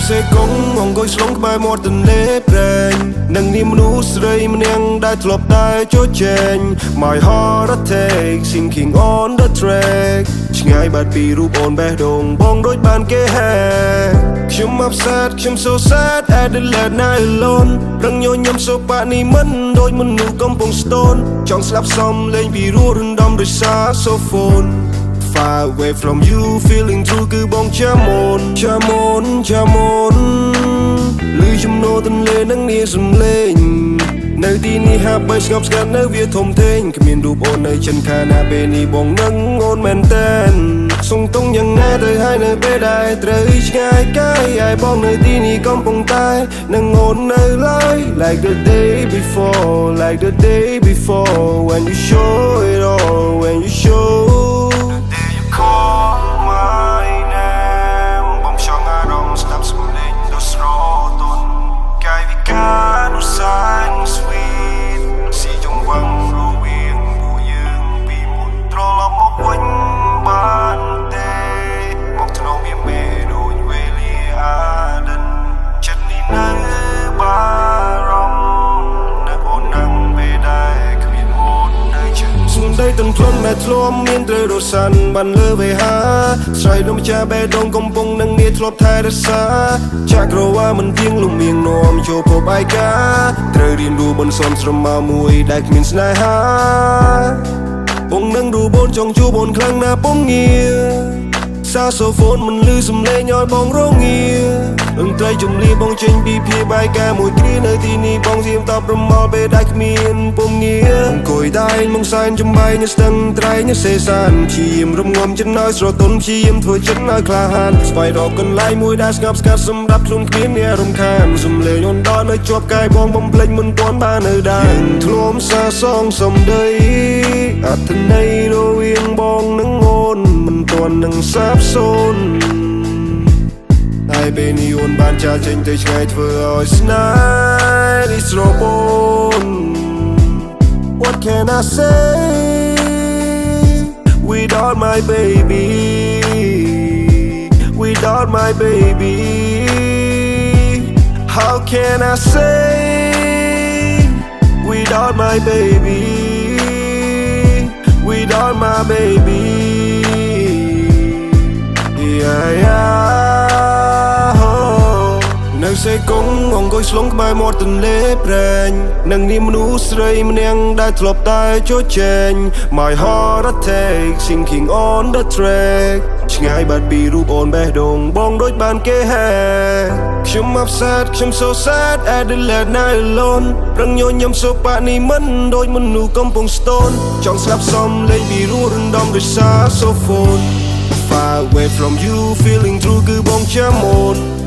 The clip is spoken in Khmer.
សេកុងអង្គុយស្លងក្បែរមាត់ទន្លេប្រេងនឹងនាមមនុស្សស្រីម្នាក់ដែលធ្លាប់តែចូលជែង My heart attack sinking on the track ឆ្ងាយបាត់ពីរូបអូនបេះដូងបងដូចបានគេហែខ្ញុំ upset ខ្ញុំ so sad at the late night alone រឹងញញឹមសូបានេះមិនដូចមនុស្សកំពុងស្ទន់ចង់ស្លាប់សំលេងពីរោះរំដំដោយសារ so phone Far away from you feeling true គឺបងចាំមុនលឺចំណូលទន្លេនឹងនាសំលេងនៅទីនេះហាក់បីស្ងប់ស្ងាត់នៅវាធំធេងគ្មានរូបអូននៅចិនខាណាពេលនេះបងនឹងអូនមែនតែនសុងតុងយ៉ាងណាទៅហើយនៅពេលដែលត្រូវឆ្ងាយកាយឲ្យបងនៅទីនេះកំពុងតែនឹងអូននៅឡើយ Like the day before when you show it all when you show Call my name បងចង់អារម្មណ៍ស្ដាប់សំឡេងដ៏ស្រទន់កាយវិការនោះសាញ sweet ស៊ីចង្វាក់រវាងពួកយើងពីមុនត្រឡប់មកវិញបានទេមកថ្នមមានមេដូចវេលាអាដិនចិត្តនេះនៅបារម្ភនៅអូននឹងពេលដែលគ្មានអូននៅជិតសំដីទាំងធ្លុំតែធ្លុំមានត្រូវរសាន់បានលើវេហាស្រ័យនំចាបេះដូងកំពុងនឹងងាយធ្លាប់ថែរក្សាចាក់ក្រវ៉ាមិនទៀងលំមៀងនាំចូលភពឯកាត្រូវរៀនรู้បនសំស្រមមកមួយដែលគ្មានស្នេហាបងនឹងរូបអូនចង់ជួបអូនខ្លាំងណាស់បងងារសាសូហ្វូនមិនលឺសំឡេងឲ្យបងរងាតន្ត្រីជំលីបងចេញពីភៀបាយកាមួយគ្រានៅទីនេះបងសៀមតបរមល់ពេលដែលគ្មានពុំងារអង្គុយតែងមកសែនចំបៃនៅស្ទឹងត្រែងនៅសេសានព្យាយាមរំងំចិត្តឲ្យស្រទន់ព្យាយាមធ្វើចិត្តឲ្យក្លាហានស្វែងរកកន្លែងមួយដែលស្ងប់ស្ងាត់សម្រាប់ខ្លួនគ្មានអ្នករំខានសំឡេងអូនដល់នៅជាប់កាយបងបំភ្លេចមិនទាន់បាននៅដែរធ្លុំសាសងសំដីអត្ថន័យរវាងបងនិងអូនមិនទាន់នឹងសាបសូន្យហើយពេលនេះអូនបានចាចេញទៅឆ្ងាយធ្វើឲ្យស្នេហ៍នេះស្រពោន What can I say without my baby without my baby How can I say without my baby without my babyនៅសេកុងអង្គុយស្លងក្បែរមាត់ទន្លេប្រេងនឹងនាមមនុស្សស្រីម្នាក់ដែលធ្លាប់តែចូលជែង My heart attack sinking on the track ឆ្ងាយបាត់ពីរូបអូនបេះដូងបងដូចបានគេហែខ្ញុំ upset ខ្ញុំ so sad at the late night alone រឹងញញឹមសូបានេះមិនដូចមនុស្សកំពុងស្ទន់ចង់ស្លាប់សំលេងពីរោះរំដំដោយសារ so phone Far away from you feeling true គឺបងចាំមុន